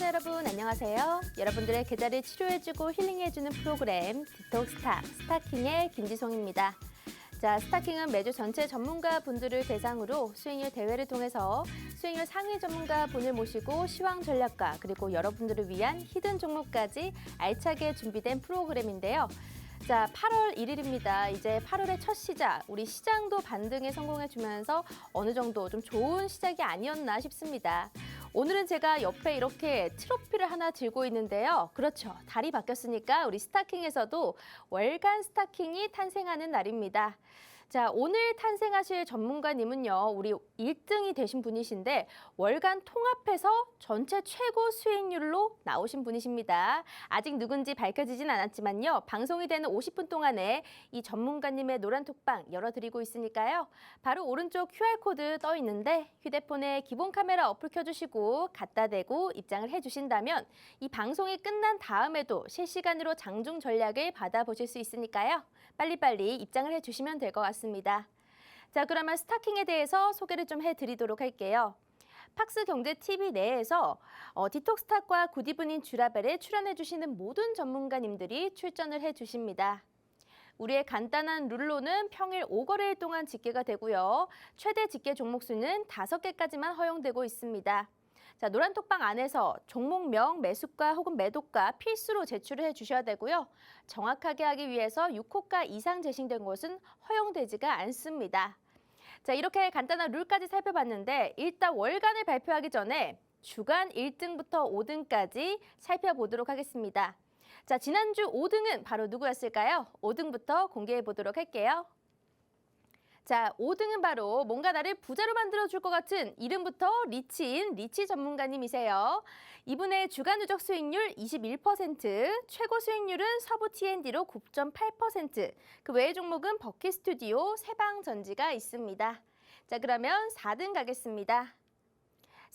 시청자 여러분 안녕하세요. 여러분들의 계좌를 치료해주고 힐링해주는 프로그램 디톡스타 스타킹의 김지송입니다. 자, 스타킹은 매주 전체 전문가 분들을 대상으로 수익률 대회를 통해서 수익률 상위 전문가 분을 모시고 시황 전략가 그리고 여러분들을 위한 히든 종목까지 알차게 준비된 프로그램인데요. 자, 8월 1일입니다. 이제 8월의 첫 시작, 우리 시장도 반등에 성공해주면서 어느 정도 좀 좋은 시작이 아니었나 싶습니다. 오늘은 제가 옆에 이렇게 트로피를 하나 들고 있는데요. 그렇죠. 달이 바뀌었으니까 우리 스타킹에서도 월간 스타킹이 탄생하는 날입니다. 자, 오늘 탄생하실 전문가님은요, 우리 1등이 되신 분이신데 월간 통합해서 전체 최고 수익률로 나오신 분이십니다. 아직 누군지 밝혀지진 않았지만요, 방송이 되는 50분 동안에 이 전문가님의 노란 톡방 열어드리고 있으니까요. 바로 오른쪽 QR코드 떠 있는데 휴대폰에 기본 카메라 어플 켜주시고 갖다 대고 입장을 해주신다면 이 방송이 끝난 다음에도 실시간으로 장중 전략을 받아보실 수 있으니까요. 빨리빨리 입장을 해주시면 될 것 같습니다. 자, 그러면 스타킹에 대해서 소개를 좀 해드리도록 할게요. 팍스경제TV 내에서 디톡스탁과 굿이브닝 쥬라벨에 출연해주시는 모든 전문가님들이 출전을 해주십니다. 우리의 간단한 룰로는 평일 5거래일 동안 집계가 되고요. 최대 집계 종목 수는 5개까지만 허용되고 있습니다. 자, 노란 톡방 안에서 종목명, 매수가 혹은 매도가 필수로 제출을 해주셔야 되고요. 정확하게 하기 위해서 6호가 이상 제시된 것은 허용되지가 않습니다. 자, 이렇게 간단한 룰까지 살펴봤는데 일단 월간을 발표하기 전에 주간 1등부터 5등까지 살펴보도록 하겠습니다. 자, 지난주 5등은 바로 누구였을까요? 5등부터 공개해 보도록 할게요. 자, 5등은 바로 뭔가 나를 부자로 만들어줄 것 같은 이름부터 리치인 리치 전문가님이세요. 이분의 주간 누적 수익률 21%, 최고 수익률은 서부 T&D로 9.8%, 그 외의 종목은 버킷 스튜디오, 세방전지가 있습니다. 자, 그러면 4등 가겠습니다.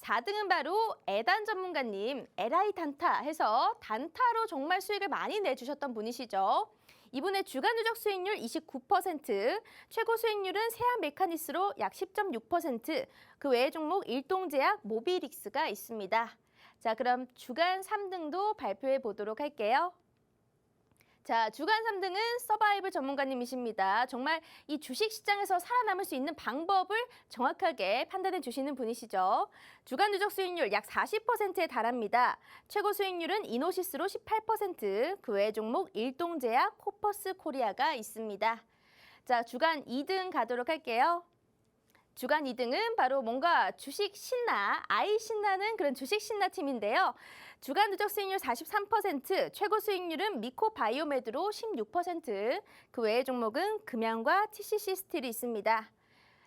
4등은 바로 에단 전문가님, LI 단타 해서 단타로 정말 수익을 많이 내주셨던 분이시죠. 이분의 주간 누적 수익률 29%, 최고 수익률은 세한 메카니스로 약 10.6%, 그 외의 종목 일동제약, 모비릭스가 있습니다. 자, 그럼 주간 3등도 발표해 보도록 할게요. 자, 주간 3등은 서바이벌 전문가님이십니다. 정말 이 주식시장에서 살아남을 수 있는 방법을 정확하게 판단해 주시는 분이시죠. 주간 누적 수익률 약 40%에 달합니다. 최고 수익률은 이노시스로 18%, 그 외의 종목 일동제약, 코퍼스 코리아가 있습니다. 자, 주간 2등 가도록 할게요. 주간 2등은 바로 뭔가 주식 신나, 아이 신나는 그런 주식 신나 팀인데요. 주간 누적 수익률 43%, 최고 수익률은 미코바이오메드로 16%, 그 외의 종목은 금양과 TCC 스틸이 있습니다.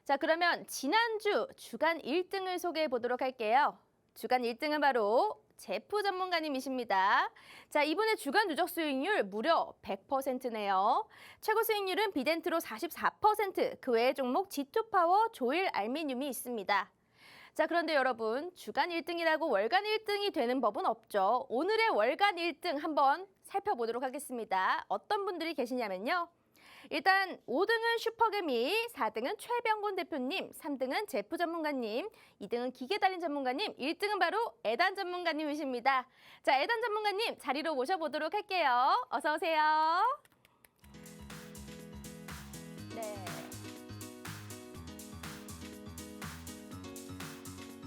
자, 그러면 지난주 주간 1등을 소개해 보도록 할게요. 주간 1등은 바로 제프 전문가님이십니다. 자, 이분의 주간 누적 수익률 무려 100%네요. 최고 수익률은 비덴트로 44%, 그 외의 종목 G2파워, 조일 알미늄이 있습니다. 자, 그런데 여러분, 주간 1등이라고 월간 1등이 되는 법은 없죠. 오늘의 월간 1등 한번 살펴보도록 하겠습니다. 어떤 분들이 계시냐면요. 일단 5등은 슈퍼개미, 4등은 최병곤 대표님, 3등은 제프 전문가님, 2등은 기계달인 전문가님, 1등은 바로 에단 전문가님이십니다. 자, 에단 전문가님 자리로 모셔보도록 할게요. 어서 오세요. 네.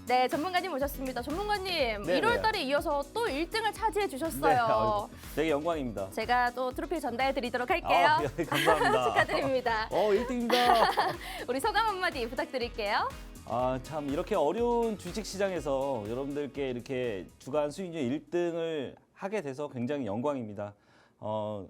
네, 전문가님 오셨습니다. 전문가님, 네네. 1월 달에 이어서 또 1등을 차지해 주셨어요. 네, 되게 영광입니다. 제가 또 트로피 전달해 드리도록 할게요. 예, 감사합니다. 축하드립니다. 1등입니다. 우리 소감 한마디 부탁드릴게요. 참 이렇게 어려운 주식 시장에서 여러분들께 이렇게 주간 수익률 1등을 하게 돼서 굉장히 영광입니다.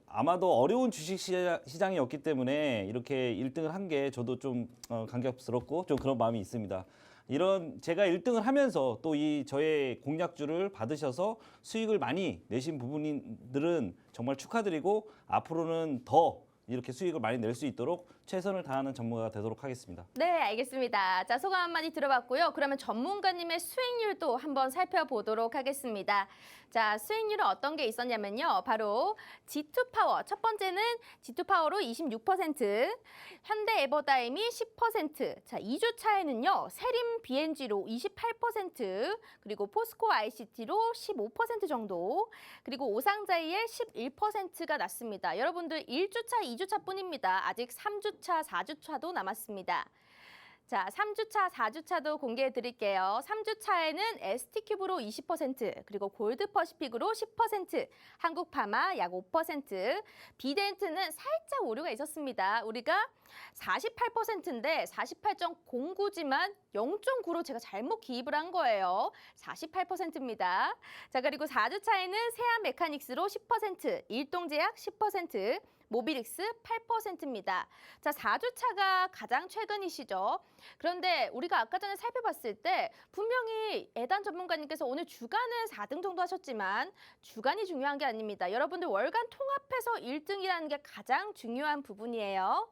아마도 어려운 주식 시장이었기 때문에 이렇게 1등을 한 게 저도 좀 감격스럽고 좀 그런 마음이 있습니다. 이런 제가 1등을 하면서 또 이 저의 공략주를 받으셔서 수익을 많이 내신 부분들은 정말 축하드리고 앞으로는 더 이렇게 수익을 많이 낼 수 있도록 최선을 다하는 전문가가 되도록 하겠습니다. 네, 알겠습니다. 자, 소감 한마디 들어봤고요. 그러면 전문가님의 수익률도 한번 살펴보도록 하겠습니다. 자, 수익률은 어떤 게 있었냐면요. 바로 G2파워. 첫 번째는 G2파워로 26%, 현대 에버다임이 10%. 자, 2주 차에는요. 세림 BNG로 28%, 그리고 포스코 ICT로 15% 정도, 그리고 오상자이의 11%가 났습니다. 여러분들 1주차, 2주차 뿐입니다. 아직 3주차, 4주차도 남았습니다. 자, 3주차, 4주차도 공개해 드릴게요. 3주차에는 ST큐브로 20%, 그리고 골드퍼시픽으로 10%, 한국파마 약 5%, 비덴트는 살짝 오류가 있었습니다. 우리가 48%인데 48.09지만 0.9로 제가 잘못 기입을 한 거예요. 48%입니다. 자, 그리고 4주차에는 세안 메카닉스로 10%, 일동제약 10%, 모비릭스 8%입니다. 자, 4주차가 가장 최근이시죠. 그런데 우리가 아까 전에 살펴봤을 때 분명히 애단 전문가님께서 오늘 주간은 4등 정도 하셨지만 주간이 중요한 게 아닙니다. 여러분들 월간 통합해서 1등이라는 게 가장 중요한 부분이에요.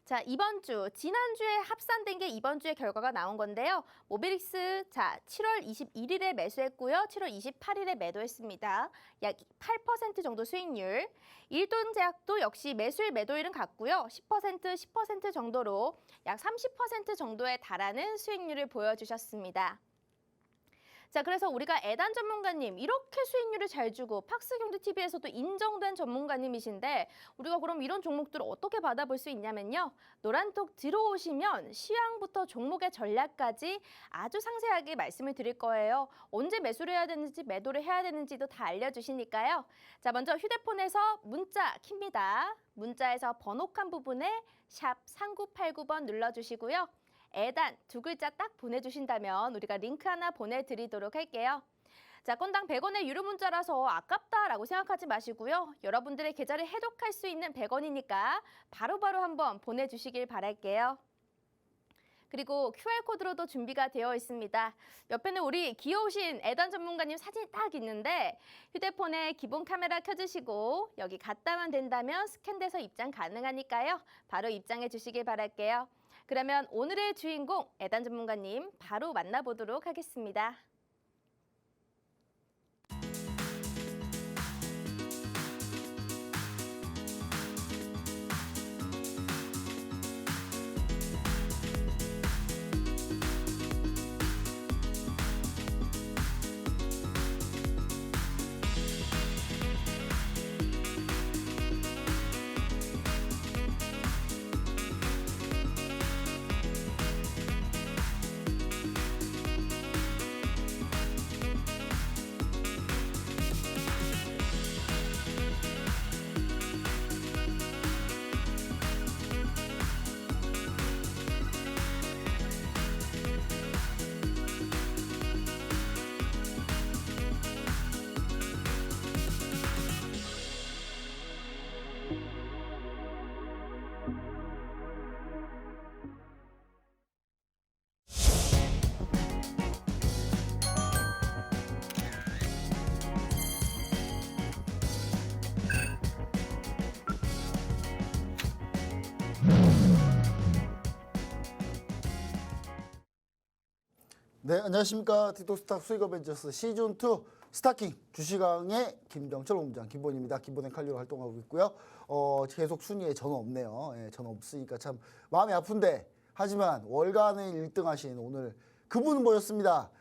자, 이번 주, 지난주에 합산된 게 이번 주에 결과가 나온 건데요. 모비릭스, 자, 7월 21일에 매수했고요. 7월 28일에 매도했습니다. 약 8% 정도 수익률. 일돈제약도 역시 매수일 매도일은 같고요. 10% 정도로 약 30% 정도에 달하는 수익률을 보여주셨습니다. 자, 그래서 우리가 애단 전문가님 이렇게 수익률을 잘 주고 팍스경제TV에서도 인정된 전문가님이신데 우리가 그럼 이런 종목들을 어떻게 받아볼 수 있냐면요. 노란톡 들어오시면 시황부터 종목의 전략까지 아주 상세하게 말씀을 드릴 거예요. 언제 매수를 해야 되는지 매도를 해야 되는지도 다 알려주시니까요. 자, 먼저 휴대폰에서 문자 킵니다. 문자에서 번호칸 부분에 샵 3989번 눌러주시고요. 애단 두 글자 딱 보내주신다면 우리가 링크 하나 보내드리도록 할게요. 자, 건당 100원의 유료 문자라서 아깝다라고 생각하지 마시고요. 여러분들의 계좌를 해독할 수 있는 100원이니까 바로바로 한번 보내주시길 바랄게요. 그리고 QR코드로도 준비가 되어 있습니다. 옆에는 우리 귀여우신 애단 전문가님 사진이 딱 있는데 휴대폰에 기본 카메라 켜주시고 여기 갔다만 된다면 스캔돼서 입장 가능하니까요. 바로 입장해 주시길 바랄게요. 그러면 오늘의 주인공 애단 전문가님 바로 만나보도록 하겠습니다. 네, 안녕하십니까. 디톡스탁 수익업 벤처스 시즌2 스타킹 주식왕의 김병철 본부장 김본입니다. 김본의 칼리로 활동하고 있고요. 계속 순위에 전혀 없네요. 예, 전혀 없으니까 참 마음이 아픈데 하지만 월간에 1등 하신 오늘 그분은 뭐였습니다.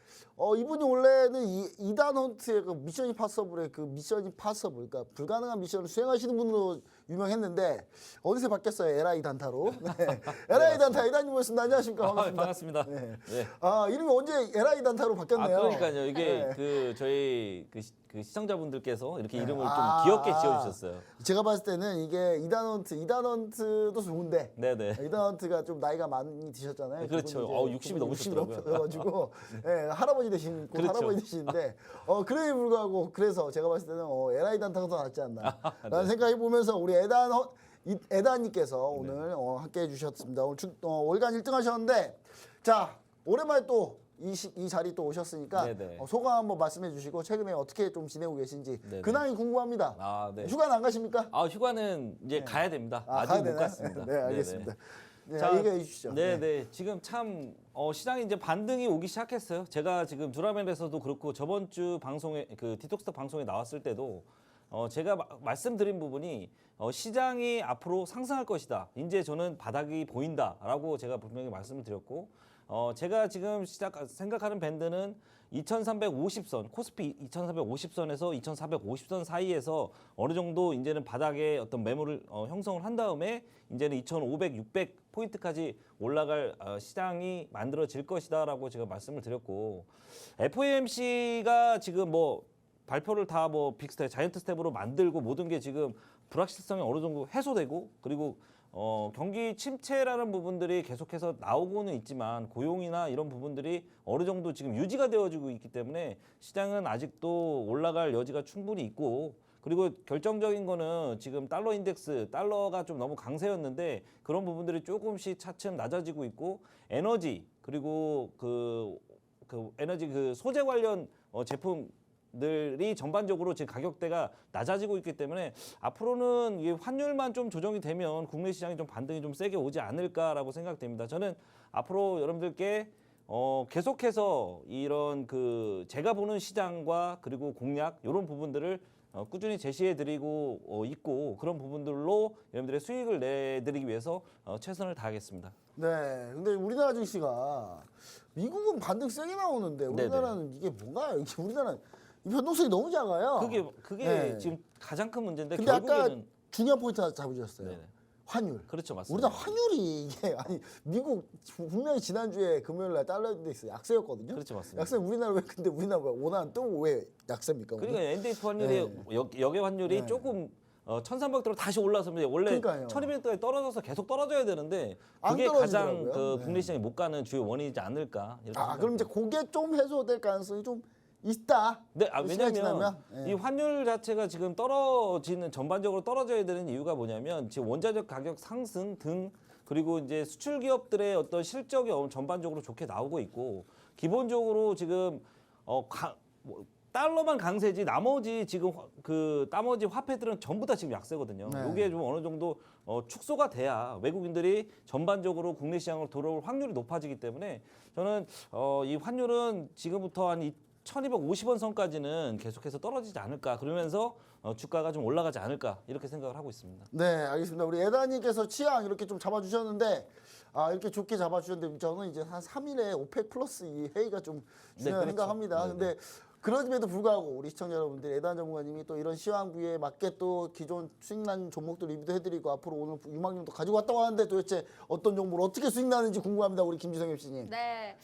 이분이 원래는 이단 헌트의 그 미션 임파서블의 그 미션 임파서블, 그러니까 불가능한 미션을 수행하시는 분으로 유명했는데 어느새 바뀌었어요. LI 단타로. 네. LI 단타 이단님 모셨습니다. 안녕하십니까. 반갑습니다. 반갑습니다. 네. 네. 이름이 언제 LI 단타로 바뀌었네요. 그러니까요. 이게 네. 그 저희 그 시청자분들께서 이렇게 이름을 좀 아. 귀엽게 지어주셨어요. 제가 봤을 때는 이게 이단 헌트도 좋은데 네네. 이단 헌트가 좀 나이가 많이 드셨잖아요. 그렇죠. 그분이 이제 60이 넘으셨더라고요. 넘으셔가지고 예, 할아버지 되신 그렇죠. 할아버지 되시는데 그래에 불구하고 그래서 제가 봤을 때는 LI 단타가 더 낫지 않나라는 생각이 보면서 우리 애단님께서 오늘 함께 해주셨습니다. 오늘 월간 1등 하셨는데 자 오랜만에 또 이 자리 또 오셨으니까 네네. 소감 한번 말씀해 주시고 최근에 어떻게 좀 지내고 계신지 네네. 근황이 궁금합니다. 아, 네. 휴가는 안 가십니까? 아, 휴가는 이제 가야 됩니다. 가야 아직 못 되나요? 갔습니다. 네, 알겠습니다. 네, 자, 얘기해 주시죠. 네. 지금 참 시장이 이제 반등이 오기 시작했어요. 제가 지금 듀라멜에서도 그렇고 저번 주 방송에 그 디톡스톡 방송에 나왔을 때도 제가 말씀드린 부분이 시장이 앞으로 상승할 것이다. 이제 저는 바닥이 보인다라고 제가 분명히 말씀을 드렸고 제가 지금 생각하는 밴드는 2350선, 코스피 2350선에서 2450선 사이에서 어느 정도 이제는 바닥에 어떤 매물을 형성을 한 다음에 이제는 2500, 600 포인트까지 올라갈 시장이 만들어질 것이다라고 제가 말씀을 드렸고 FOMC가 지금 뭐 발표를 다 뭐 빅스텝, 자이언트 스텝으로 만들고 모든 게 지금 불확실성이 어느 정도 해소되고 그리고 경기 침체라는 부분들이 계속해서 나오고는 있지만 고용이나 이런 부분들이 어느 정도 지금 유지가 되어지고 있기 때문에 시장은 아직도 올라갈 여지가 충분히 있고 그리고 결정적인 거는 지금 달러 인덱스, 달러가 좀 너무 강세였는데 그런 부분들이 조금씩 차츰 낮아지고 있고 에너지 그리고 그 에너지 그 소재 관련 제품들이 전반적으로 지금 가격대가 낮아지고 있기 때문에 앞으로는 이 환율만 좀 조정이 되면 국내 시장이 좀 반등이 좀 세게 오지 않을까라고 생각됩니다. 저는 앞으로 여러분들께 계속해서 이런 그 제가 보는 시장과 그리고 공략 이런 부분들을 꾸준히 제시해드리고 있고 그런 부분들로 여러분들의 수익을 내드리기 위해서 최선을 다하겠습니다. 네, 근데 우리나라 증시가 미국은 반등 세게 나오는데 우리나라는 이게 뭔가요? 이게 우리나라는 이 변동성이 너무 작아요. 그게 네. 지금 가장 큰 문제인데 근데 아까 결국에는 중요한 포인트 하나 잡으셨어요. 네네. 환율. 그렇죠, 맞습니다. 우리나라 환율이 이게 아니 미국 분명히 지난주에 금요일 날 달러 인덱스 약세였거든요. 그렇죠, 맞습니다. 약세 우리나라 왜 근데 우리나라 왜 원화는 또 왜 약세입니까? 오늘? 그러니까 NDF 환율이 역외 환율이 네. 조금 1,300도로 다시 올라서면 원래 그러니까요. 1,200도에 떨어져서 계속 떨어져야 되는데 안 그게 가장 떨어지더라고요. 그 네. 국내 시장이 못 가는 주요 원인이지 않을까 이렇게 그럼 이제 그게 좀 해소될 가능성이 좀 있다. 네, 시간이 왜냐하면 지나면? 이 환율 자체가 지금 떨어지는 전반적으로 떨어져야 되는 이유가 뭐냐면 지금 원자재 가격 상승 등 그리고 이제 수출 기업들의 어떤 실적이 전반적으로 좋게 나오고 있고 기본적으로 지금 달러만 강세지 나머지 지금 나머지 화폐들은 전부 다 지금 약세거든요. 네. 이게 좀 어느 정도 축소가 돼야 외국인들이 전반적으로 국내 시장으로 돌아올 확률이 높아지기 때문에 저는 이 환율은 지금부터 한 1250원 선까지는 계속해서 떨어지지 않을까 그러면서 주가가 좀 올라가지 않을까 이렇게 생각을 하고 있습니다. 네, 알겠습니다. 우리 에다님께서 치앙 이렇게 좀 잡아주셨는데 이렇게 좋게 잡아주셨는데 저는 이제 한 3일에 오펙 플러스 이 회의가 좀 중요하다 그렇죠. 생각합니다. 네, 근데 그럼에도 불구하고 우리 시청자 여러분들 에단 전문가님이 또 이런 시황부에 맞게 또 기존 수익난 종목들 리뷰도 해드리고 앞으로 오늘 유망님도 가지고 왔다고 하는데 도대체 어떤 종목을 어떻게 수익 나는지 궁금합니다. 우리 김지성 MC님. 네.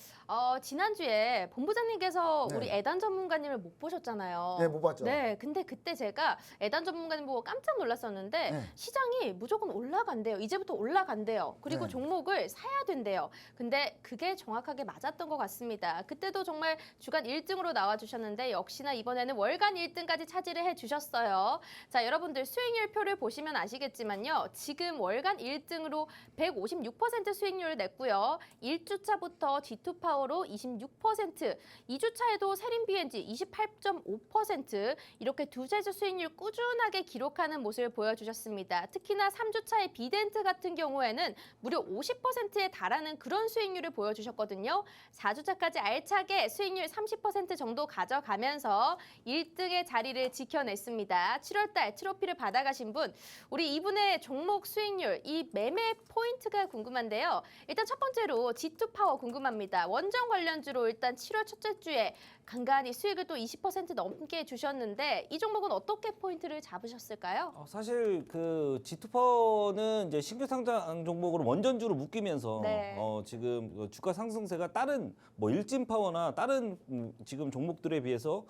지난주에 본부장님께서 네. 우리 애단 전문가님을 못 보셨잖아요. 네, 못 봤죠. 네, 근데 그때 제가 애단 전문가님 보고 깜짝 놀랐었는데 네. 시장이 무조건 올라간대요. 이제부터 올라간대요. 그리고 네. 종목을 사야 된대요. 근데 그게 정확하게 맞았던 것 같습니다. 그때도 정말 주간 1등으로 나와주셨는데 역시나 이번에는 월간 1등까지 차지를 해주셨어요. 자, 여러분들 수익률표를 보시면 아시겠지만요. 지금 월간 1등으로 156% 수익률을 냈고요. 1주차부터 G2파워로 26%, 2주차에도 세린 BNG 28.5% 이렇게 두세 주 수익률 꾸준하게 기록하는 모습을 보여주셨습니다. 특히나 3주차의 비덴트 같은 경우에는 무려 50%에 달하는 그런 수익률을 보여주셨거든요. 4주차까지 알차게 수익률 30% 정도 가져가면서 1등의 자리를 지켜냈습니다. 7월달 트로피를 받아가신 분, 우리 이분의 종목 수익률, 이 매매 포인트가 궁금한데요. 일단 첫 번째로 G2파워 궁금합니다. 원전 관련주로 일단 7월 첫째 주에 간간히 수익을 또 20% 넘게 주셨는데 이 종목은 어떻게 포인트를 잡으셨을까요? 사실 그 G2파워는 이제 신규 상장 종목으로 원전주로 묶이면서 네. 지금 주가 상승세가 다른 뭐 일진파워나 다른 지금 종목들에 비해서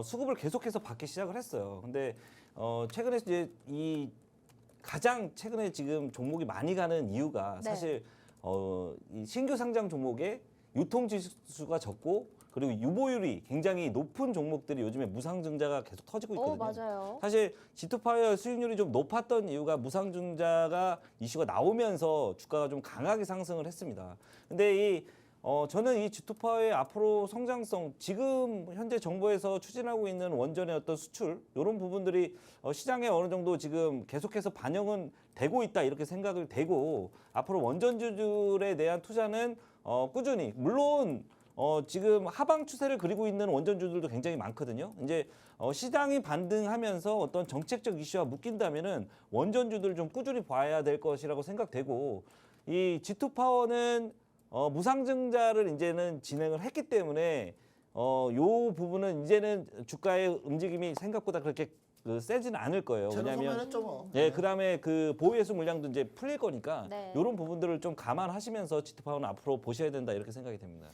수급을 계속해서 받기 시작을 했어요. 근데 최근에 이제 가장 최근에 지금 종목이 많이 가는 이유가 네. 사실 이 신규 상장 종목에 유통 지수가 적고 그리고 유보율이 굉장히 높은 종목들이 요즘에 무상증자가 계속 터지고 있거든요. 맞아요. 사실 G2파이어 수익률이 좀 높았던 이유가 무상증자가 이슈가 나오면서 주가가 좀 강하게 상승을 했습니다. 근데 이 저는 이 G2파워의 앞으로 성장성, 지금 현재 정부에서 추진하고 있는 원전의 어떤 수출, 이런 부분들이 시장에 어느 정도 지금 계속해서 반영은 되고 있다, 이렇게 생각을 되고, 앞으로 원전주들에 대한 투자는 꾸준히, 물론 지금 하방 추세를 그리고 있는 원전주들도 굉장히 많거든요. 이제 시장이 반등하면서 어떤 정책적 이슈와 묶인다면은 원전주들을 좀 꾸준히 봐야 될 것이라고 생각되고, 이 G2파워는 무상증자를 이제는 진행을 했기 때문에 요 부분은 이제는 주가의 움직임이 생각보다 그렇게 세지는 않을 거예요. 제로 왜냐하면 소멸했죠 뭐. 예, 그다음에 그 보유예수 물량도 이제 풀릴 거니까 네. 이런 부분들을 좀 감안하시면서 G2파워는 앞으로 보셔야 된다, 이렇게 생각이 됩니다.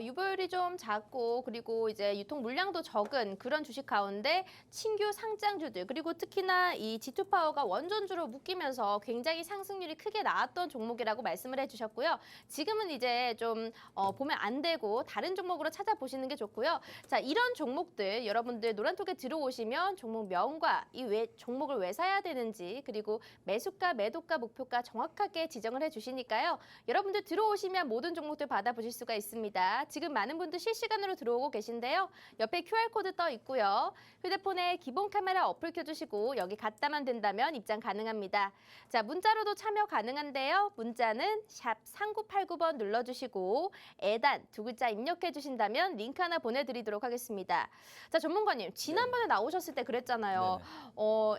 유보율이 좀 작고 그리고 이제 유통 물량도 적은 그런 주식 가운데 신규 상장주들 그리고 특히나 이 G2파워가 원전주로 묶이면서 굉장히 상승률이 크게 나왔던 종목이라고 말씀을 해주셨고요. 지금은 이제 좀 보면 안 되고 다른 종목으로 찾아보시는 게 좋고요. 자, 이런 종목들 여러분들 노란톡에 들어오시면 종목 명과 이 종목을 왜 사야 되는지 그리고 매수가, 매도가, 목표가 정확하게 지정을 해주시니까요. 여러분들 들어오시면 모든 종목들 받아보실 수가 있습니다. 지금 많은 분들 실시간으로 들어오고 계신데요. 옆에 QR코드 떠 있고요. 휴대폰에 기본 카메라 어플 켜주시고 여기 갖다만 된다면 입장 가능합니다. 자, 문자로도 참여 가능한데요. 문자는 샵 3989번 눌러주시고 애단 두 글자 입력해 주신다면 링크 하나 보내드리도록 하겠습니다. 자, 전문가님 지난번에 나오셨을 때 그랬잖아요.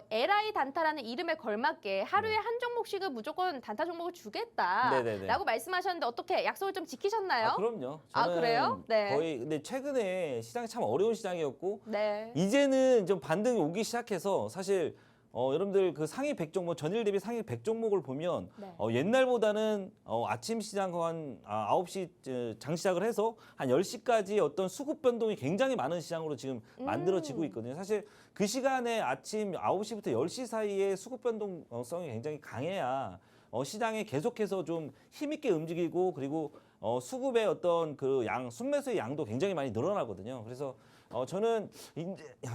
LI 단타라는 이름에 걸맞게 하루에 한 종목씩은 무조건 단타 종목을 네네네. 주겠다라고 말씀하셨는데 어떻게 약속을 좀 지키셨나요? 그럼요. 아, 그래요? 네. 거의 근데 최근에 시장이 참 어려운 시장이었고 네. 이제는 좀 반등이 오기 시작해서 사실 여러분들 그 상위 100종목 전일 대비 상위 100종목을 보면 네. 옛날보다는 아침 시장 한 9시 장 시작을 해서 한 10시까지 어떤 수급 변동이 굉장히 많은 시장으로 지금 만들어지고 있거든요. 사실 그 시간에 아침 9시부터 10시 사이에 수급 변동성이 굉장히 강해야 시장에 계속해서 좀 힘있게 움직이고 그리고 수급의 어떤 그 순매수의 양도 굉장히 많이 늘어나거든요. 그래서 저는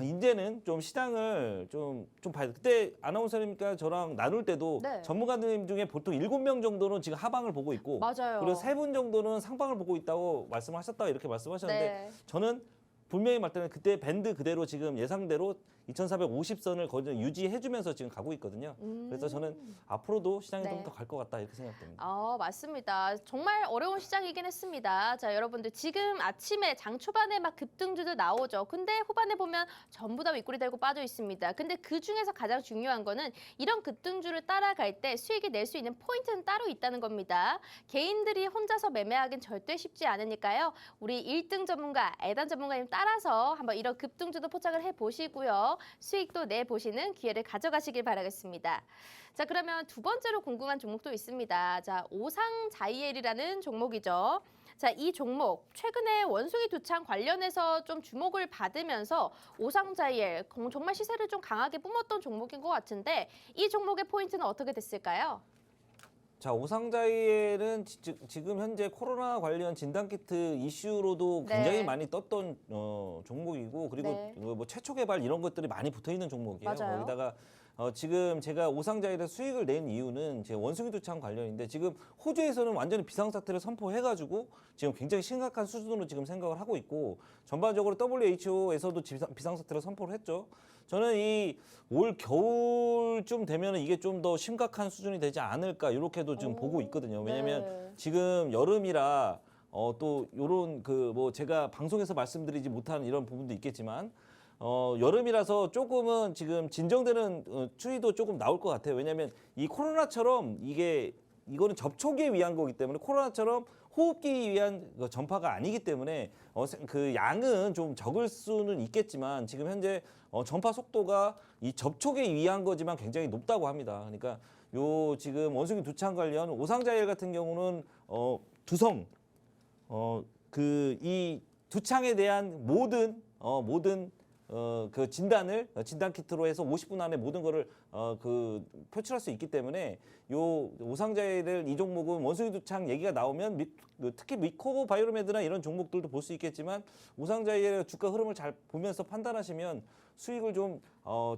이제는 좀 시장을 좀 봐야 돼. 그때 아나운서님과 저랑 나눌 때도 네. 전문가님 중에 보통 7명 정도는 지금 하방을 보고 있고 맞아요. 그리고 3분 정도는 상방을 보고 있다고 말씀하셨다고 이렇게 말씀하셨는데 네. 저는 분명히 말할 때는 그때 밴드 그대로 지금 예상대로 2,450선을 거의 유지해주면서 지금 가고 있거든요. 그래서 저는 앞으로도 시장이 네. 좀 더 갈 것 같다, 이렇게 생각됩니다. 맞습니다. 정말 어려운 시장이긴 했습니다. 자, 여러분들 지금 아침에 장 초반에 막 급등주들 나오죠. 근데 후반에 보면 전부 다 윗골이 달고 빠져 있습니다. 근데 그 중에서 가장 중요한 거는 이런 급등주를 따라갈 때 수익이 낼 수 있는 포인트는 따로 있다는 겁니다. 개인들이 혼자서 매매하긴 절대 쉽지 않으니까요. 우리 1등 전문가, 애단 전문가님 따라서 한번 이런 급등주도 포착을 해보시고요. 수익도 내보시는 기회를 가져가시길 바라겠습니다. 자, 그러면 두 번째로 궁금한 종목도 있습니다. 자, 오상자이엘이라는 종목이죠. 자, 이 종목 최근에 원숭이 두창 관련해서 좀 주목을 받으면서 오상자이엘 정말 시세를 좀 강하게 뿜었던 종목인 것 같은데 이 종목의 포인트는 어떻게 됐을까요? 자, 오상자이엘은 지금 현재 코로나 관련 진단키트 이슈로도 네. 굉장히 많이 떴던 종목이고 그리고 네. 뭐 최초 개발 이런 것들이 많이 붙어 있는 종목이에요. 맞아요. 거기다가 지금 제가 오상자이엘에 수익을 낸 이유는 제 원숭이 두창 관련인데 지금 호주에서는 완전히 비상사태를 선포해가지고 지금 굉장히 심각한 수준으로 지금 생각을 하고 있고 전반적으로 WHO에서도 비상사태를 선포를 했죠. 저는 이 올 겨울쯤 되면 이게 좀 더 심각한 수준이 되지 않을까 이렇게도 지금 보고 있거든요. 왜냐하면 네. 지금 여름이라 또 요런 그 뭐 제가 방송에서 말씀드리지 못하는 이런 부분도 있겠지만 여름이라서 조금은 지금 진정되는 추위도 조금 나올 것 같아요. 왜냐하면 이 코로나처럼 이거는 접촉에 위한 거기 때문에 코로나처럼 호흡기 위한 전파가 아니기 때문에 그 양은 좀 적을 수는 있겠지만 지금 현재 전파 속도가 이 접촉에 위한 거지만 굉장히 높다고 합니다. 그러니까 요 지금 원숭이 두창 관련 오상자이엘 같은 경우는 두성 그 이 두창에 대한 모든 그 진단 키트로 해서 50분 안에 모든 거를 그 표출할 수 있기 때문에 요 오상자이엘 이 종목은 원숭이 두창 얘기가 나오면 특히 미코보 바이오메드나 이런 종목들도 볼 수 있겠지만 오상자이엘 주가 흐름을 잘 보면서 판단하시면 수익을 좀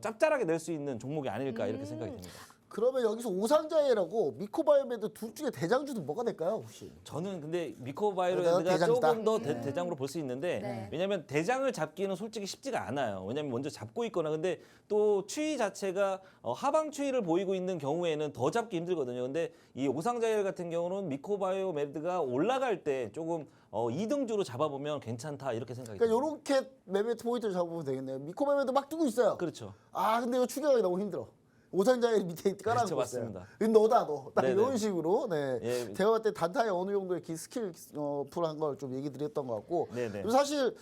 짭짤하게 낼 수 있는 종목이 아닐까 이렇게 생각이 됩니다. 그러면 여기서 오상자해라고 미코바이오메드 둘 중에 대장주는 뭐가 될까요, 혹시? 저는 근데 내가 미코바이오메드가 대장이다. 조금 더 대장으로 볼 수 있는데 네. 왜냐하면 대장을 잡기는 솔직히 쉽지가 않아요. 왜냐하면 먼저 잡고 있거나 근데 또 추위 자체가 하방 추위를 보이고 있는 경우에는 더 잡기 힘들거든요. 근데 이 오상자일 같은 경우는 미코바이오메드가 올라갈 때 조금 2등주로 잡아보면 괜찮다 이렇게 생각이 그러니까 듭니다. 요렇게 매매 포인트를 잡으면 되겠네요. 미코바이오메드 막 뜨고 있어요. 그렇죠. 아, 근데 이거 추격하기 너무 힘들어. 오상자해 밑에 깔아놓고 그렇죠, 있어요. 맞습니다. 너다 너. 딱 네네. 이런 식으로. 네. 예. 제가 봤을 때 단타에 어느 정도의 스킬 풀한 걸 좀 얘기 드렸던 것 같고. 네네. 그리고 사실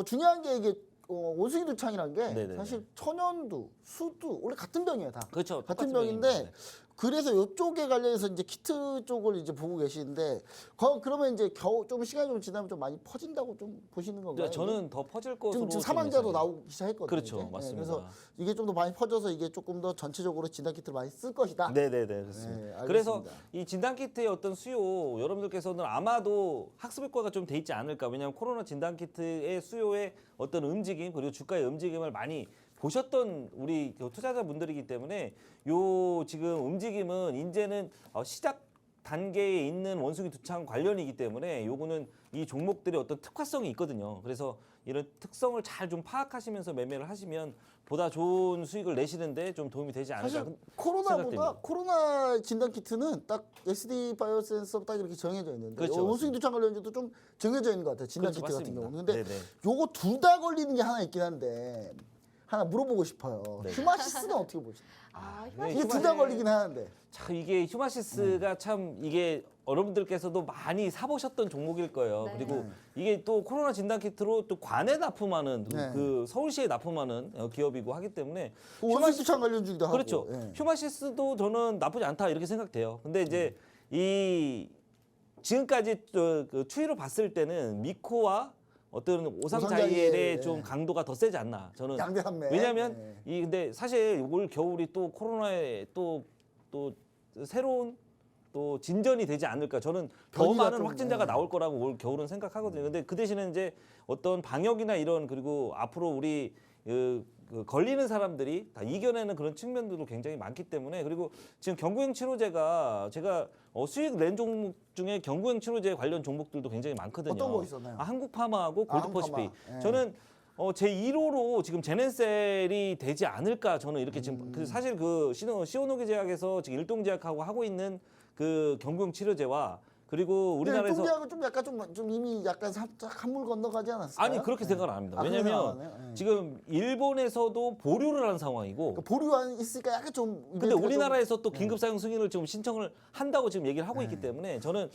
중요한 게 이게 원숭이 두창이라는 게 네네네. 사실 천연두, 수두 원래 같은 병이에요 다. 그렇죠. 같은 똑같은 병인데 병입니다. 네. 그래서 이쪽에 관련해서 이제 키트 쪽을 이제 보고 계시는데 그러면 이제 좀 시간이 좀 지나면 좀 많이 퍼진다고 좀 보시는 건가요? 저는 더 퍼질 것으로 지금 사망자도 예상해요. 나오기 시작했거든요. 그렇죠, 이제. 맞습니다. 그래서 이게 좀 더 많이 퍼져서 이게 조금 더 전체적으로 진단 키트를 많이 쓸 것이다. 네네네 그렇습니다. 네, 알겠습니다. 그래서 이 진단 키트의 어떤 수요 여러분들께서는 아마도 학습 효과가 좀 돼 있지 않을까. 왜냐하면 코로나 진단 키트의 수요의 어떤 움직임 그리고 주가의 움직임을 많이 보셨던 우리 투자자분들이기 때문에 요 지금 움직임은 이제는 시작 단계에 있는 원숭이 두창 관련이기 때문에 요거는 이 종목들의 어떤 특화성이 있거든요. 그래서 이런 특성을 잘 좀 파악하시면서 매매를 하시면 보다 좋은 수익을 내시는데 좀 도움이 되지 않을까. 사실 생각됩니다. 코로나 진단 키트는 딱 SD 바이오센서 딱 이렇게 정해져 있는데 그렇죠, 원숭이 두창 관련주도 좀 정해져 있는 것 같아요. 진단 그렇죠, 키트 같은 맞습니다. 경우는. 근데 네네. 요거 둘 다 걸리는 게 하나 있긴 한데 하나 물어보고 싶어요. 네. 휴마시스는 어떻게 보시나요? 네, 이게 둘 다 걸리긴 하는데. 참 이게 휴마시스가 참 이게 여러분들께서도 많이 사보셨던 종목일 거예요. 네. 그리고 네. 이게 또 코로나 진단 키트로 또 관에 납품하는 네. 그 서울시에 납품하는 기업이고 하기 때문에 원숭이 두창 관련주기도 하고. 그렇죠. 예. 휴마시스도 저는 나쁘지 않다 이렇게 생각돼요. 근데 이제 이 지금까지 그 추이로 봤을 때는 미코와 어떤 오상자이엘의 오상자이엘, 좀 예. 강도가 더 세지 않나. 저는 양대 산맥. 왜냐하면 예. 이 근데 사실 올 겨울이 또 코로나에 또 새로운 또 진전이 되지 않을까. 저는 더 변이가 많은 좀, 확진자가 예. 나올 거라고 올 겨울은 생각하거든요. 근데 그 대신에 이제 어떤 방역이나 이런 그리고 앞으로 우리 그 걸리는 사람들이 다 이겨내는 그런 측면들도 굉장히 많기 때문에 그리고 지금 경구행 치료제가 제가 수익 낸 종목 중에 경구행 치료제 관련 종목들도 굉장히 많거든요. 어떤 거 있었나요? 한국파마하고 골드퍼시페이. 한국파마. 예. 저는 제 1호로 지금 제넨셀이 되지 않을까 저는 이렇게 지금 사실 그 시오노기 제약에서 지금 일동제약하고 하고 있는 그 경구용 치료제와 그리고 우리나라에서 동작은 좀 약간 좀 이미 약간 살짝 한물 건너가지 않았을까요? 아니 그렇게 생각을 안 합니다. 아, 그렇게 왜냐하면 생각하네요. 예. 지금 일본에서도 보류를 한 상황이고 그러니까 보류안 있으니까 약간 좀. 근데 이벤트가 우리나라에서 또 긴급 사용 승인을 지금 신청을 한다고 지금 얘기를 하고 있기 때문에 저는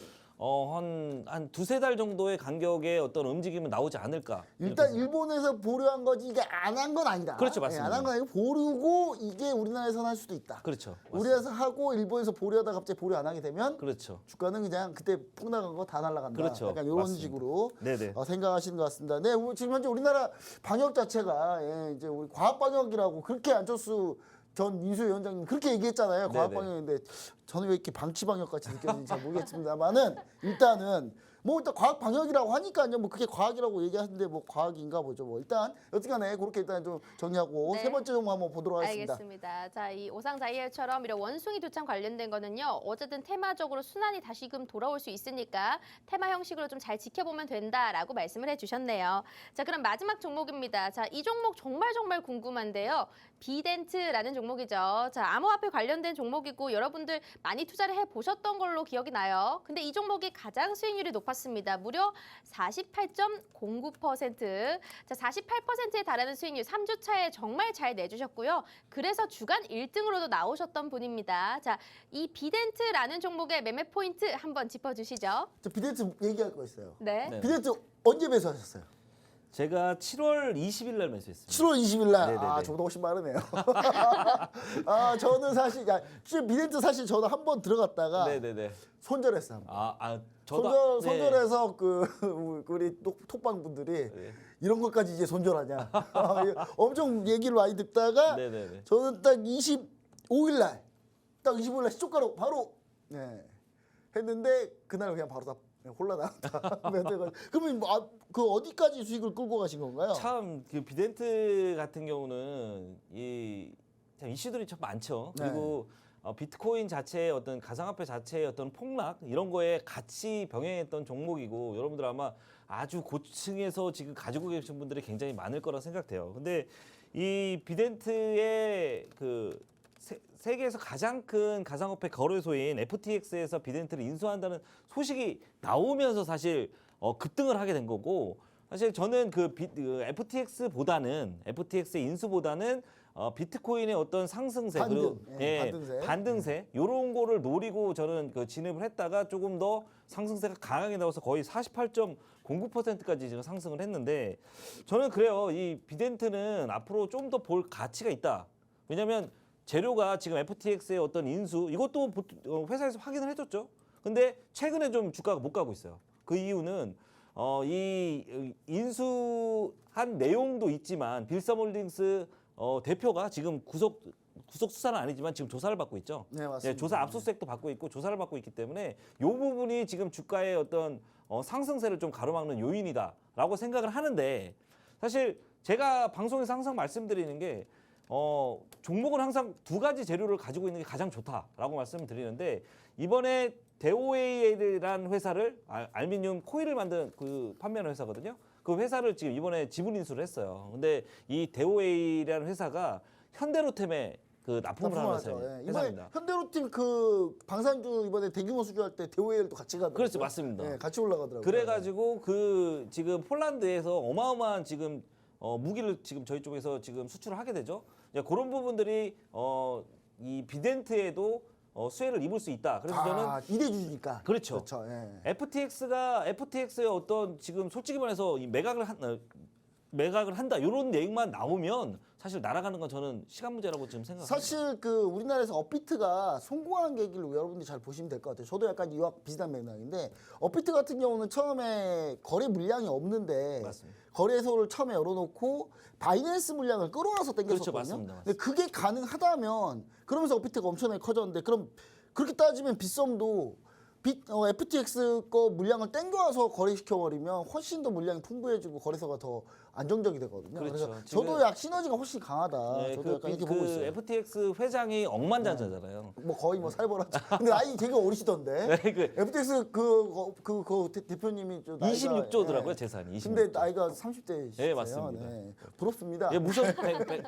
한 두세 달 정도의 간격의 어떤 움직임은 나오지 않을까. 일단 일본에서 보류한 거지 이게 안 한 건 아니다. 그렇죠, 맞습니다. 안 한 건 아니고 보류고 이게 우리나라에서는 할 수도 있다. 그렇죠. 맞습니다. 우리나라에서 하고 일본에서 보류하다 갑자기 보류 안 하게 되면 그렇죠. 주가는 그냥 그때 폭 나간 거 다 날아간다. 그렇죠. 약간 이런 맞습니다. 식으로 네네. 생각하시는 것 같습니다. 네, 지금 현재 우리나라 방역 자체가 이제 우리 과학 방역이라고 그렇게 안철수 전 민수위원장님 그렇게 얘기했잖아요. 과학 네네. 방역인데 저는 왜 이렇게 방치 방역 같이 느껴지는지 잘 모르겠습니다만은 일단은 뭐 일단 과학 방역이라고 하니까요. 뭐 그게 과학이라고 얘기하는데 뭐 과학인가 보죠. 뭐 일단 어쨌간에 그렇게 일단 좀 정리하고 네. 세 번째 종목 한번 보도록 하겠습니다. 알겠습니다. 자, 이 오상자이엘처럼 이런 원숭이 두창 관련된 거는요. 어쨌든 테마적으로 순환이 다시금 돌아올 수 있으니까 테마 형식으로 좀 잘 지켜보면 된다라고 말씀을 해주셨네요. 자, 그럼 마지막 종목입니다. 자, 이 종목 정말 궁금한데요. 비덴트라는 종목이죠. 자, 암호화폐 관련된 종목이고 여러분들 많이 투자를 해보셨던 걸로 기억이 나요. 근데 이 종목이 가장 수익률이 높았습니다. 무려 48.09%. 자, 48%에 달하는 수익률 3주 차에 정말 잘 내주셨고요. 그래서 주간 1등으로도 나오셨던 분입니다. 자, 이 비덴트라는 종목의 매매 포인트 한번 짚어주시죠. 저 비덴트 얘기할 거 있어요. 네. 네. 비덴트 언제 매수하셨어요? 제가 7월 20일 날 매수했습니다. 7월 20일 날. 네네네. 아, 저보다 훨씬 빠르네요. 저는 사실 비덴트 사실 저도 한 번 들어갔다가 네네네. 손절했어요. 한번. 저도 손절해서 우리 톡방 분들이 네. 이런 것까지 이제 손절하냐. 엄청 얘기를 많이 듣다가 네네네. 저는 딱 25일 날 시초가로 바로 했는데 그날 그냥 바로 다 홀라당했다. 그러면 그 어디까지 수익을 끌고 가신 건가요? 참 그 비덴트 같은 경우는 참 이슈들이 참 많죠. 네. 그리고 비트코인 자체의 어떤 가상화폐 자체의 어떤 폭락 이런 거에 같이 병행했던 종목이고 여러분들 아마 아주 고층에서 지금 가지고 계신 분들이 굉장히 많을 거라 생각돼요. 근데 이 비덴트의 그 세계에서 가장 큰 가상화폐 거래소인 FTX에서 비덴트를 인수한다는 소식이 나오면서 사실 급등을 하게 된 거고 사실 저는 그 FTX의 인수보다는 비트코인의 어떤 상승세 그리고 반등세 이런 거를 노리고 저는 그 진입을 했다가 조금 더 상승세가 강하게 나와서 거의 48.09%까지 지금 상승을 했는데 저는 그래요. 이 비덴트는 앞으로 좀 더 볼 가치가 있다. 왜냐하면 재료가 지금 FTX의 어떤 인수 이것도 회사에서 확인을 해줬죠. 근데 최근에 좀 주가가 못 가고 있어요. 그 이유는 이 인수한 내용도 있지만 빌섬홀딩스 대표가 지금 구속 수사는 아니지만 지금 조사를 받고 있죠. 네, 맞습니다. 조사 압수수색도 받고 있고 조사를 받고 있기 때문에 이 부분이 지금 주가의 어떤 상승세를 좀 가로막는 요인이다라고 생각을 하는데 사실 제가 방송에서 항상 말씀드리는 게 종목은 항상 두 가지 재료를 가지고 있는 게 가장 좋다라고 말씀을 드리는데 이번에 데오웨이라는 회사를 알루미늄 코일을 만든 그 판매하는 회사거든요. 그 회사를 지금 이번에 지분 인수를 했어요. 근데 이 데오웨이라는 회사가 현대로템에 그 납품을 하는 납품하죠. 예. 이번에 회사입니다. 현대로팀 그 방산주 이번에 대규모 수주할 때 대우웨이도 같이 가더라고요. 그렇죠, 맞습니다. 예, 같이 올라가더라고요. 그래가지고 그 지금 폴란드에서 어마어마한 지금 무기를 지금 저희 쪽에서 지금 수출을 하게 되죠. 이제 그런 부분들이 이 비덴트에도 수혜를 입을 수 있다. 그래서 저는 이대주주니까. 그렇죠. 그렇죠. 예. FTX의 어떤 지금 솔직히 말해서 이 매각을 한다 이런 내용만 나오면 사실 날아가는 건 저는 시간 문제라고 지금 생각합니다. 사실 그 우리나라에서 업비트가 성공한 계기를 여러분들이 잘 보시면 될 것 같아요. 저도 약간 이와 비슷한 맥락인데 업비트 같은 경우는 처음에 거래 물량이 없는데 맞습니다. 거래소를 처음에 열어놓고 바이낸스 물량을 끌어와서 그렇죠, 땡겼었거든요. 맞습니다. 근데 그게 가능하다면 그러면서 업비트가 엄청나게 커졌는데 그럼 그렇게 따지면 빗썸도 FTX 거 물량을 땡겨와서 거래시켜버리면 훨씬 더 물량이 풍부해지고 거래소가 더 안정적이 되거든요. 그렇죠. 그래서 저도 약 시너지가 훨씬 강하다. 네, 저도 약간 이렇게 보고 있어요. FTX 회장이 억만장자잖아요. 뭐 거의 뭐 살벌하죠. 근데 나이 되게 어리시던데. 네, 그 FTX 대표님이 좀 나이가 26조더라고요 예. 재산이. 26조. 근데 나이가 30대시죠. 네, 맞습니다. 부럽습니다. 예, 무슨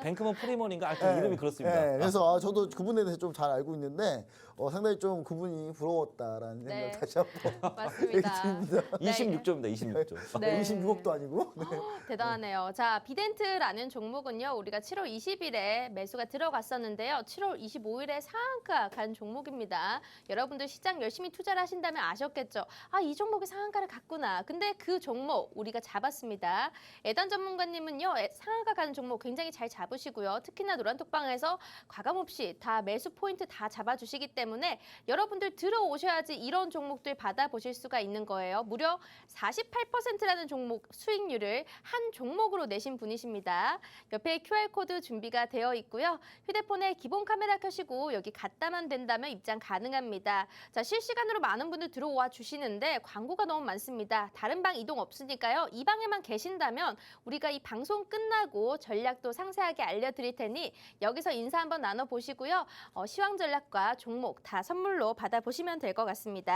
뱅크먼 프리먼인가 하여튼 이름이 그렇습니다. 예, 그래서 저도 그분에 대해서 좀 잘 알고 있는데 상당히 좀 그분이 부러웠다라는 네. 생각 다시 한번 맞습니다. 얘기 드립니다. 26조입니다. 26조. 네. 26억도 아니고. 네. 대단하네요. 자, 비덴트라는 종목은요, 우리가 7월 20일에 매수가 들어갔었는데요. 7월 25일에 상한가 간 종목입니다. 여러분들 시장 열심히 투자를 하신다면 아셨겠죠? 아, 이 종목이 상한가를 갔구나. 근데 그 종목 우리가 잡았습니다. 애단 전문가님은요, 상한가 가는 종목 굉장히 잘 잡으시고요. 특히나 노란톡방에서 과감없이 다 매수 포인트 다 잡아주시기 때문에 여러분들 들어오셔야지 이런 종목들 받아보실 수가 있는 거예요. 무려 48%라는 종목 수익률을 한 종목으로 내신 분이십니다. 옆에 QR코드 준비가 되어 있고요. 휴대폰에 기본 카메라 켜시고 여기 갖다만 된다면 입장 가능합니다. 자, 실시간으로 많은 분들 들어와 주시는데 광고가 너무 많습니다. 다른 방 이동 없으니까요. 이 방에만 계신다면 우리가 이 방송 끝나고 전략도 상세하게 알려드릴 테니 여기서 인사 한번 나눠보시고요. 시황 전략과 종목 다 선물로 받아보시면 될 것 같습니다.